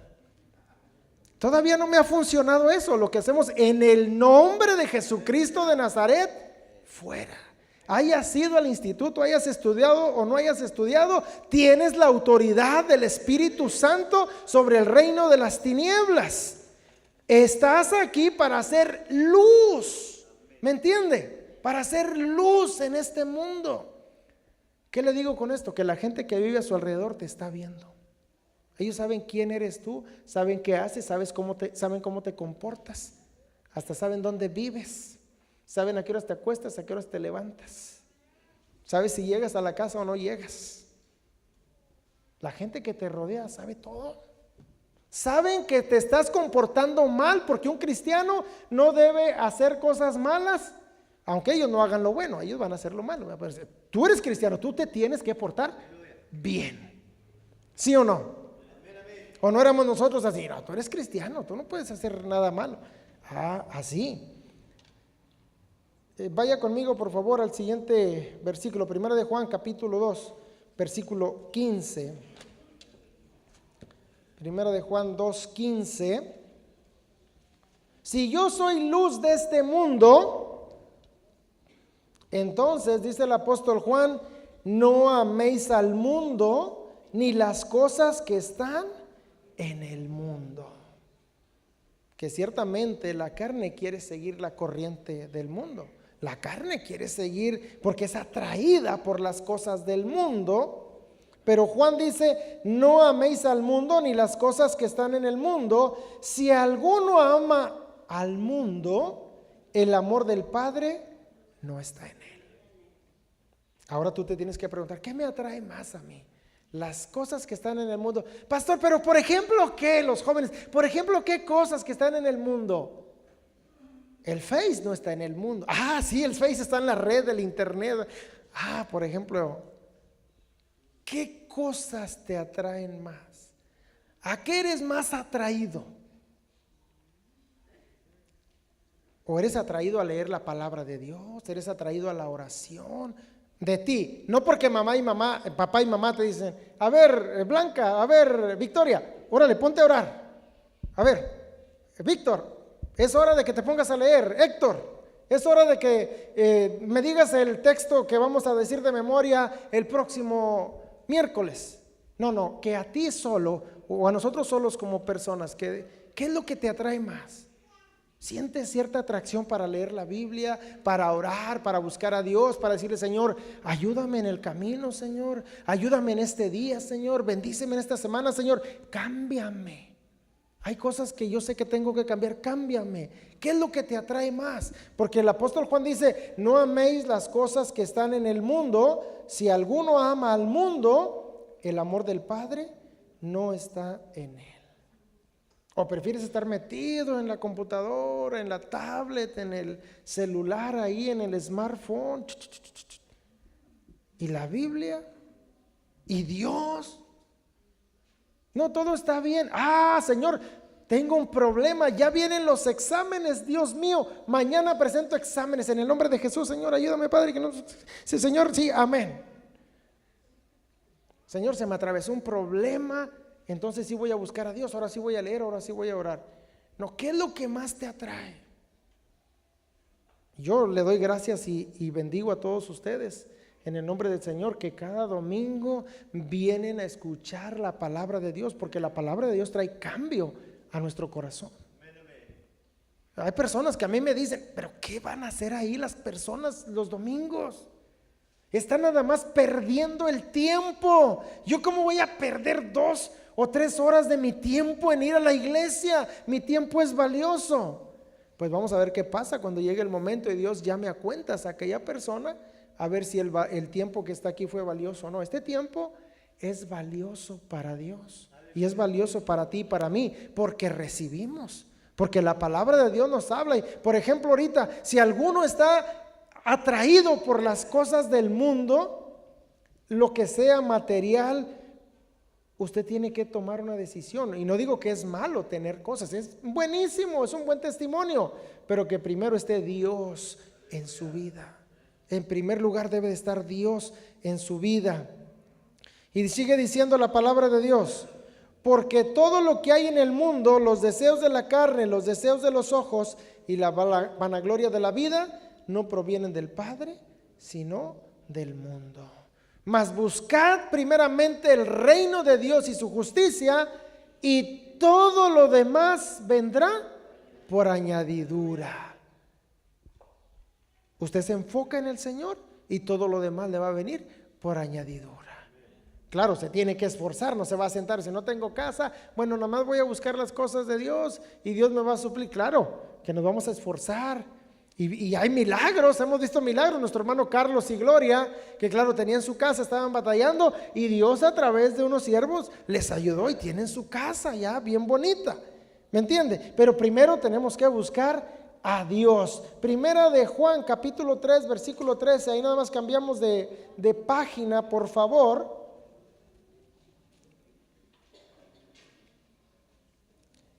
[SPEAKER 1] Todavía no me ha funcionado eso. Lo que hacemos en el nombre de Jesucristo de Nazaret, fuera. Hayas ido al instituto, hayas estudiado o no hayas estudiado, tienes la autoridad del Espíritu Santo sobre el reino de las tinieblas. Estás aquí para hacer luz, ¿me entiende? Para hacer luz en este mundo. ¿Qué le digo con esto? Que la gente que vive a su alrededor te está viendo. Ellos saben quién eres tú, saben qué haces, saben cómo te comportas, hasta saben dónde vives, saben a qué horas te acuestas, a qué horas te levantas, sabes si llegas a la casa o no llegas. La gente que te rodea sabe todo. Saben que te estás comportando mal, porque un cristiano no debe hacer cosas malas, aunque ellos no hagan lo bueno, ellos van a hacer lo malo. Tú eres cristiano, tú te tienes que portar bien, ¿sí o no? O no éramos nosotros así, no, tú eres cristiano, tú no puedes hacer nada malo. Así. Vaya conmigo por favor al siguiente versículo, 1 de Juan capítulo 2, versículo 15. 1 de Juan 2:15. Si yo soy luz de este mundo, entonces dice el apóstol Juan, no améis al mundo ni las cosas que están en el mundo. Que ciertamente la carne quiere seguir la corriente del mundo. La carne quiere seguir porque es atraída por las cosas del mundo. Pero Juan dice, no améis al mundo ni las cosas que están en el mundo. Si alguno ama al mundo, el amor del Padre no está en él. Ahora tú te tienes que preguntar, ¿qué me atrae más a mí? Las cosas que están en el mundo. Pastor, pero por ejemplo, ¿qué? Los jóvenes, por ejemplo, ¿qué cosas que están en el mundo? El Face no está en el mundo. Sí, el Face está en la red del internet. Por ejemplo, ¿qué cosas te atraen más? ¿A qué eres más atraído? ¿O eres atraído a leer la palabra de Dios? ¿Eres atraído a la oración? De ti, no porque papá y mamá te dicen, a ver, Blanca, a ver, Victoria, órale, ponte a orar. A ver, Víctor, es hora de que te pongas a leer. Héctor, es hora de que me digas el texto que vamos a decir de memoria el próximo miércoles. No, que a ti solo o a nosotros solos como personas, ¿qué es lo que te atrae más? ¿Sientes cierta atracción para leer la Biblia, para orar, para buscar a Dios, para decirle, Señor, ayúdame en el camino, Señor, ayúdame en este día, Señor, bendíceme en esta semana, Señor, cámbiame? Hay cosas que yo sé que tengo que cambiar, cámbiame. ¿Qué es lo que te atrae más? Porque el apóstol Juan dice, no améis las cosas que están en el mundo. Si alguno ama al mundo, el amor del Padre no está en él. ¿O prefieres estar metido en la computadora, en la tablet, en el celular, ahí en el smartphone? ¿Y la Biblia? ¿Y Dios? No, todo está bien. Señor, tengo un problema, ya vienen los exámenes, Dios mío, mañana presento exámenes en el nombre de Jesús. Señor, ayúdame, Padre, que no... Sí, Señor, sí, amén. Señor, se me atravesó un problema, entonces sí voy a buscar a Dios, ahora sí voy a leer, ahora sí voy a orar. No, ¿qué es lo que más te atrae? Yo le doy gracias y bendigo a todos ustedes en el nombre del Señor, que cada domingo vienen a escuchar la palabra de Dios, porque la palabra de Dios trae cambio a nuestro corazón. Hay personas que a mí me dicen, pero ¿qué van a hacer ahí las personas los domingos? Están nada más perdiendo el tiempo. ¿Yo cómo voy a perder 2 o 3 horas de mi tiempo en ir a la iglesia? Mi tiempo es valioso. Pues vamos a ver qué pasa cuando llegue el momento y Dios llame a cuentas a aquella persona, a ver si el tiempo que está aquí fue valioso o no. Este tiempo es valioso para Dios y es valioso para ti y para mí, porque recibimos, porque la palabra de Dios nos habla. Y por ejemplo, ahorita, si alguno está atraído por las cosas del mundo, lo que sea material, usted tiene que tomar una decisión. Y no digo que es malo tener cosas, es buenísimo, es un buen testimonio, pero que primero esté Dios en su vida. En primer lugar debe de estar Dios en su vida. Y sigue diciendo la palabra de Dios: porque todo lo que hay en el mundo, los deseos de la carne, los deseos de los ojos y la vanagloria de la vida, no provienen del Padre, sino del mundo. Mas buscad primeramente el reino de Dios y su justicia, y todo lo demás vendrá por añadidura. Usted se enfoca en el Señor y todo lo demás le va a venir por añadidura. Claro, se tiene que esforzar, no se va a sentar. Si no tengo casa, bueno, nada más voy a buscar las cosas de Dios y Dios me va a suplir. Claro, que nos vamos a esforzar. Y hay milagros, hemos visto milagros. Nuestro hermano Carlos y Gloria, que claro, tenían su casa, estaban batallando, y Dios a través de unos siervos les ayudó y tienen su casa ya bien bonita. ¿Me entiende? Pero primero tenemos que buscar a Dios. Primera de Juan, capítulo 3, versículo 13. Ahí nada más cambiamos de página, por favor.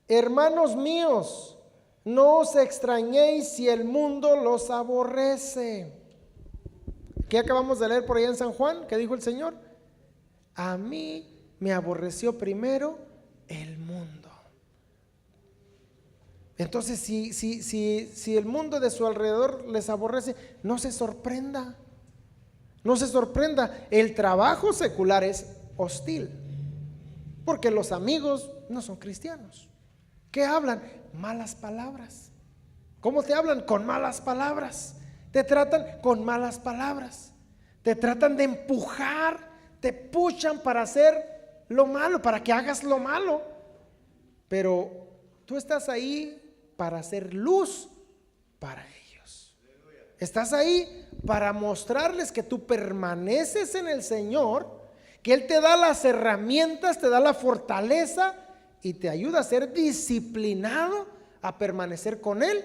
[SPEAKER 1] Hermanos míos, no os extrañéis si el mundo los aborrece. ¿Qué acabamos de leer por allá en San Juan? ¿Qué dijo el Señor? A mí me aborreció primero el mundo. Entonces, si el mundo de su alrededor les aborrece, no se sorprenda. No se sorprenda. El trabajo secular es hostil, porque los amigos no son cristianos. ¿Qué hablan? Malas palabras. ¿Cómo te hablan? Con malas palabras. Te tratan con malas palabras. Te tratan de empujar, te puchan para hacer lo malo, para que hagas lo malo. Pero tú estás ahí para hacer luz para ellos. Estás ahí para mostrarles que tú permaneces en el Señor, que Él te da las herramientas, te da la fortaleza y te ayuda a ser disciplinado, a permanecer con Él,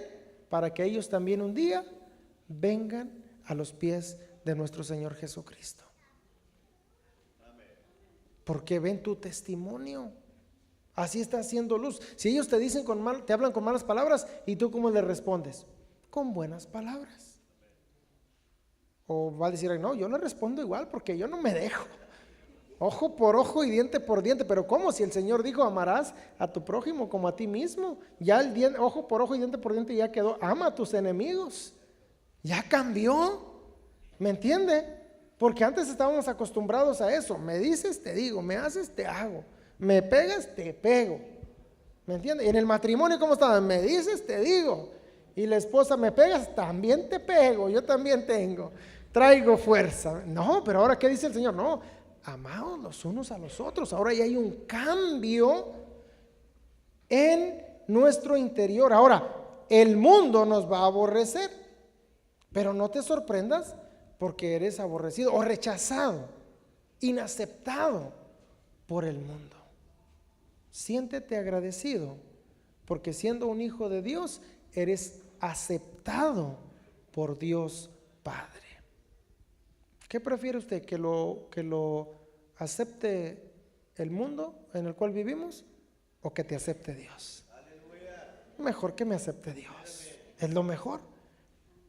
[SPEAKER 1] para que ellos también un día vengan a los pies de nuestro Señor Jesucristo. Porque ven tu testimonio. Así está haciendo luz. Si ellos te dicen te hablan con malas palabras, ¿y tú cómo les respondes? Con buenas palabras. O va a decir, no, yo le respondo igual porque yo no me dejo. Ojo por ojo y diente por diente. Pero ¿cómo? Si el Señor dijo, amarás a tu prójimo como a ti mismo. Ya ojo por ojo y diente por diente ya quedó. Ama a tus enemigos. Ya cambió. ¿Me entiende? Porque antes estábamos acostumbrados a eso. Me dices, te digo. Me haces, te hago. Me pegas, te pego. ¿Me entiende? Y en el matrimonio, ¿cómo estaba? Me dices, te digo. Y la esposa, me pegas, también te pego. Yo también traigo fuerza. No, pero ahora ¿qué dice el Señor? No, amaos los unos a los otros. Ahora ya hay un cambio en nuestro interior. Ahora, el mundo nos va a aborrecer, pero no te sorprendas porque eres aborrecido o rechazado, inaceptado por el mundo. Siéntete agradecido porque siendo un hijo de Dios eres aceptado por Dios Padre. ¿Qué prefiere usted? ¿Que lo acepte el mundo en el cual vivimos o que te acepte Dios? mejor que me acepte Dios. Es lo mejor.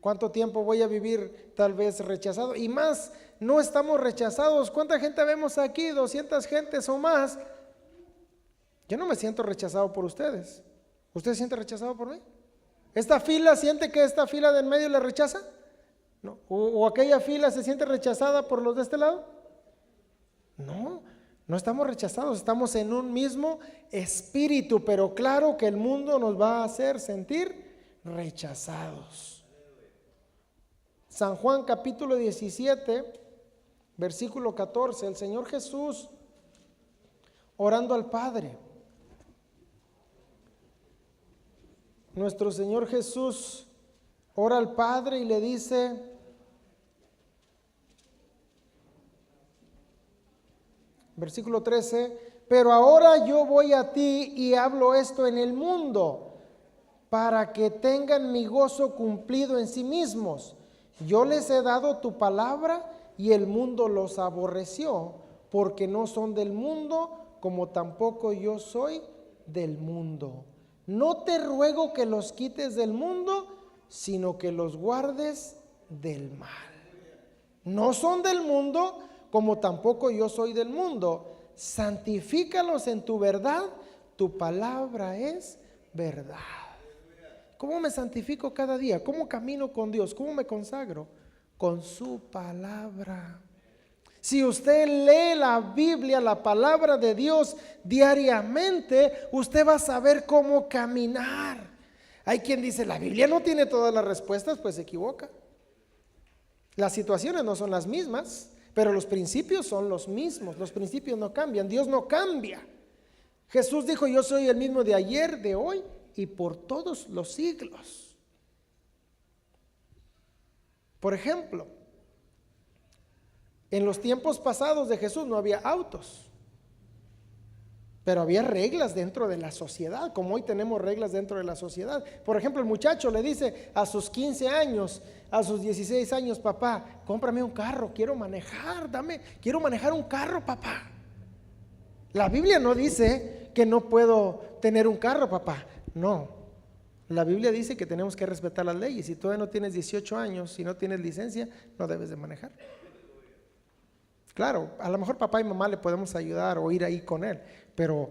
[SPEAKER 1] ¿Cuánto tiempo voy a vivir tal vez rechazado? Y más, no estamos rechazados. ¿Cuánta gente vemos aquí? 200 gentes o más. Yo no me siento rechazado por ustedes. ¿Usted se siente rechazado por mí? ¿Esta fila siente que esta fila del medio le rechaza? No. ¿O aquella fila se siente rechazada por los de este lado? No, no estamos rechazados, estamos en un mismo espíritu, pero claro que el mundo nos va a hacer sentir rechazados. San Juan capítulo 17, versículo 14, el Señor Jesús orando al Padre. Nuestro Señor Jesús ora al Padre y le dice, versículo 13, pero ahora yo voy a ti y hablo esto en el mundo, para que tengan mi gozo cumplido en sí mismos. Yo les he dado tu palabra y el mundo los aborreció, porque no son del mundo, como tampoco yo soy del mundo. No te ruego que los quites del mundo, sino que los guardes del mal. No son del mundo, como tampoco yo soy del mundo. Santifícalos en tu verdad, tu palabra es verdad. ¿Cómo me santifico cada día? ¿Cómo camino con Dios? ¿Cómo me consagro? Con su palabra. Si usted lee la Biblia, la palabra de Dios diariamente, usted va a saber cómo caminar. Hay quien dice, la Biblia no tiene todas las respuestas, pues se equivoca. Las situaciones no son las mismas, pero los principios son los mismos. Los principios no cambian, Dios no cambia. Jesús dijo, yo soy el mismo de ayer, de hoy y por todos los siglos. Por ejemplo, en los tiempos pasados de Jesús no había autos, pero había reglas dentro de la sociedad, como hoy tenemos reglas dentro de la sociedad. Por ejemplo, el muchacho le dice a sus 15 años, a sus 16 años, papá, cómprame un carro, quiero manejar, quiero manejar un carro, papá. La Biblia no dice que no puedo tener un carro, papá. No, la Biblia dice que tenemos que respetar las leyes. Si todavía no tienes 18 años, si no tienes licencia, no debes de manejar. Claro, a lo mejor papá y mamá le podemos ayudar o ir ahí con él, pero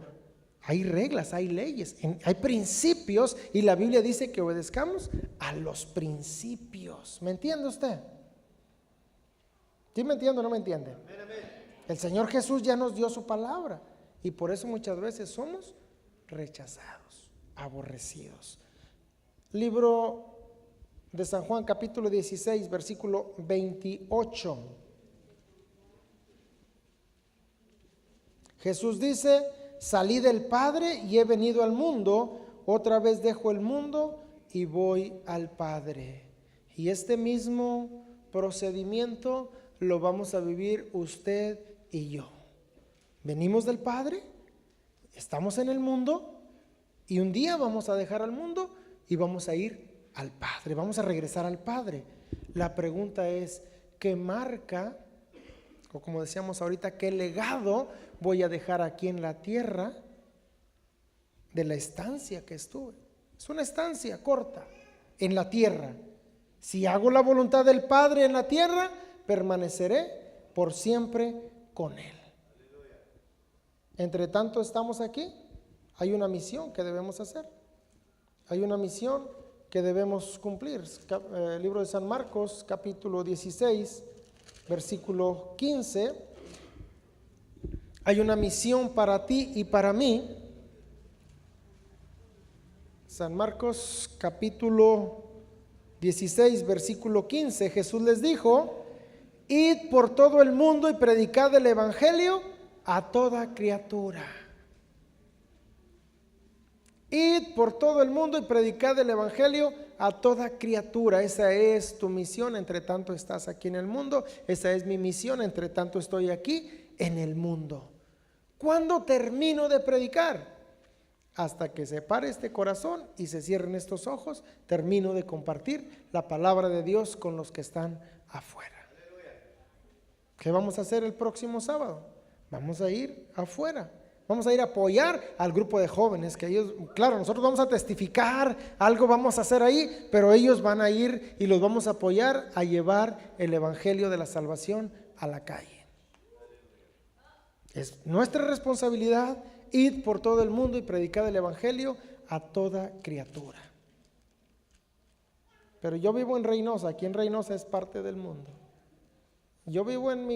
[SPEAKER 1] hay reglas, hay leyes, hay principios y la Biblia dice que obedezcamos a los principios. ¿Me entiende usted? ¿Sí me entiende o no me entiende? El Señor Jesús ya nos dio su palabra y por eso muchas veces somos rechazados, aborrecidos. Libro de San Juan capítulo 16 versículo 28. Jesús dice, salí del Padre y he venido al mundo, otra vez dejo el mundo y voy al Padre. Y este mismo procedimiento lo vamos a vivir usted y yo. Venimos del Padre, estamos en el mundo y un día vamos a dejar al mundo y vamos a ir al Padre, vamos a regresar al Padre. La pregunta es, ¿qué marca, o como decíamos ahorita, qué legado voy a dejar aquí en la tierra de la estancia que estuve? Es una estancia corta en la tierra. Si hago la voluntad del Padre en la tierra, permaneceré por siempre con Él. Entre tanto estamos aquí, hay una misión que debemos hacer. Hay una misión que debemos cumplir. El libro de San Marcos, capítulo 16, versículo 15. Hay una misión para ti y para mí. San Marcos capítulo 16, versículo 15. Jesús les dijo, id por todo el mundo y predicad el evangelio a toda criatura. Id por todo el mundo y predicad el evangelio a toda criatura. Esa es tu misión entre tanto estás aquí en el mundo. Esa es mi misión entre tanto estoy aquí en el mundo. ¿Cuándo termino de predicar? Hasta que se pare este corazón y se cierren estos ojos, termino de compartir la palabra de Dios con los que están afuera. ¿Qué vamos a hacer el próximo sábado? Vamos a ir afuera Vamos a ir a apoyar al grupo de jóvenes, que ellos, claro, nosotros vamos a testificar, algo vamos a hacer ahí, pero ellos van a ir y los vamos a apoyar a llevar el evangelio de la salvación a la calle. Es nuestra responsabilidad ir por todo el mundo y predicar el evangelio a toda criatura. Pero yo vivo en Reynosa, aquí en Reynosa es parte del mundo. Yo vivo en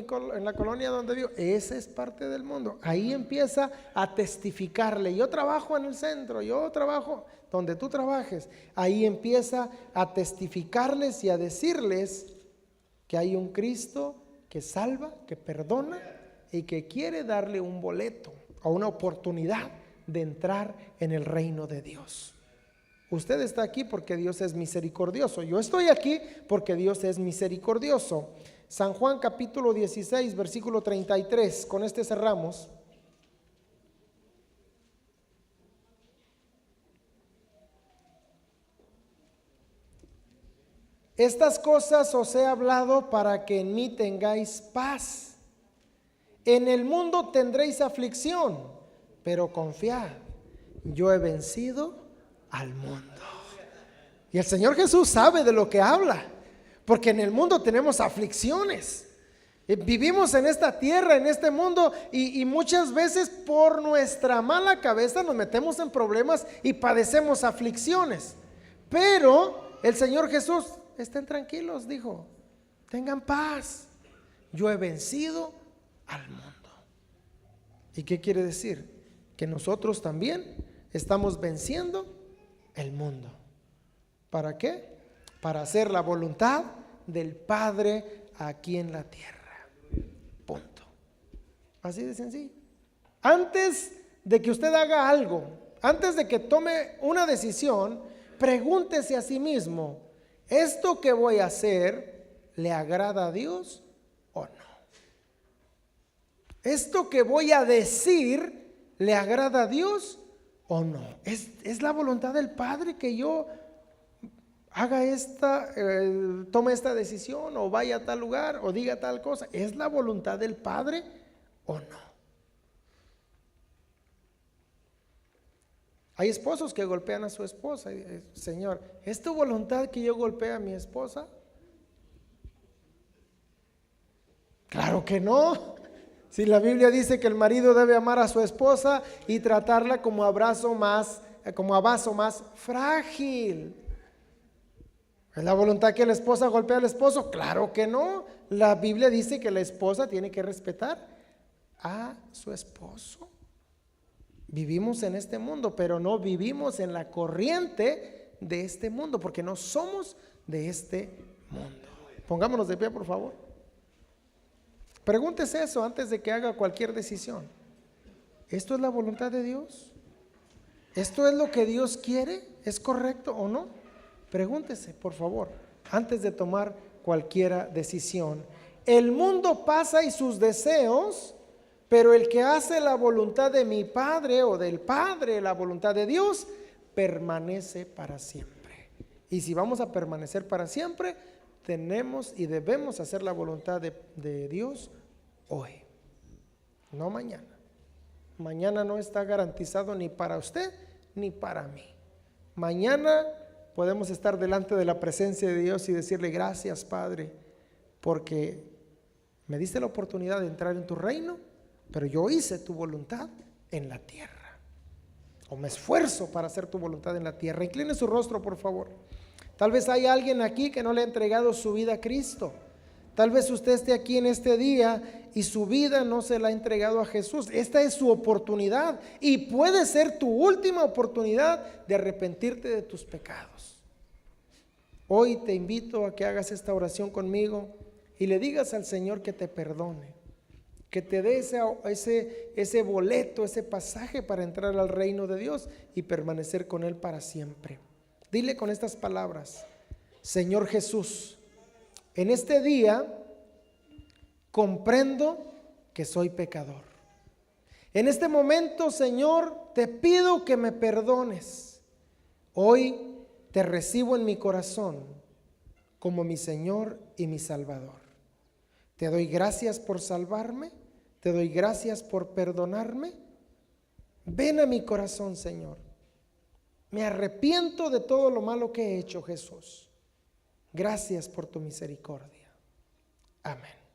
[SPEAKER 1] la colonia donde vivo, esa es parte del mundo. Ahí empieza a testificarle. Yo trabajo en el centro, yo trabajo donde tú trabajes. Ahí empieza a testificarles y a decirles que hay un Cristo que salva, que perdona y que quiere darle un boleto o una oportunidad de entrar en el reino de Dios. Usted está aquí porque Dios es misericordioso. Yo estoy aquí porque Dios es misericordioso. San Juan capítulo 16, versículo 33, con este cerramos. Estas cosas os he hablado para que en mí tengáis paz. En el mundo tendréis aflicción, pero confiad, yo he vencido al mundo. Y el Señor Jesús sabe de lo que habla. Porque en el mundo tenemos aflicciones. Vivimos en esta tierra, en este mundo, y muchas veces por nuestra mala cabeza nos metemos en problemas y padecemos aflicciones. Pero el Señor Jesús, estén tranquilos, dijo, tengan paz. Yo he vencido al mundo. ¿Y qué quiere decir? Que nosotros también estamos venciendo el mundo. ¿Para qué? Para hacer la voluntad del Padre aquí en la tierra. Punto. Así de sencillo. Antes de que usted haga algo, antes de que tome una decisión, pregúntese a sí mismo, ¿esto que voy a hacer le agrada a Dios o no? ¿Esto que voy a decir le agrada a Dios o no? ¿Es la voluntad del Padre que yo haga tome esta decisión o vaya a tal lugar o diga tal cosa? ¿Es la voluntad del Padre o no? Hay esposos que golpean a su esposa y Señor, ¿es tu voluntad que yo golpee a mi esposa? Claro que no. Si la Biblia dice que el marido debe amar a su esposa y tratarla como a vaso más frágil. ¿Es la voluntad que la esposa golpee al esposo? Claro que no. La Biblia dice que la esposa tiene que respetar a su esposo. Vivimos en este mundo, pero no vivimos en la corriente de este mundo, porque no somos de este mundo. Pongámonos de pie, por favor. Pregúntese eso antes de que haga cualquier decisión. ¿Esto es la voluntad de Dios? ¿Esto es lo que Dios quiere? ¿Es correcto o no? Pregúntese, por favor, antes de tomar cualquier decisión. El mundo pasa y sus deseos, pero el que hace la voluntad de mi Padre o del Padre, la voluntad de Dios, permanece para siempre. Y si vamos a permanecer para siempre, tenemos y debemos hacer la voluntad de Dios hoy, no mañana. Mañana no está garantizado ni para usted ni para mí. Mañana podemos estar delante de la presencia de Dios y decirle gracias, Padre, porque me diste la oportunidad de entrar en tu reino, pero yo hice tu voluntad en la tierra, o me esfuerzo para hacer tu voluntad en la tierra. Incline su rostro, por favor. Tal vez hay alguien aquí que no le ha entregado su vida a Cristo. Tal vez usted esté aquí en este día y su vida no se la ha entregado a Jesús. Esta es su oportunidad y puede ser tu última oportunidad de arrepentirte de tus pecados. Hoy te invito a que hagas esta oración conmigo y le digas al Señor que te perdone, que te dé ese boleto, ese pasaje para entrar al reino de Dios y permanecer con Él para siempre. Dile con estas palabras: Señor Jesús, en este día comprendo que soy pecador. En este momento, Señor, te pido que me perdones. Hoy te recibo en mi corazón como mi Señor y mi Salvador. Te doy gracias por salvarme, te doy gracias por perdonarme Ven a mi corazón, Señor. Me arrepiento de todo lo malo que he hecho, Jesús. Gracias por tu misericordia. Amén.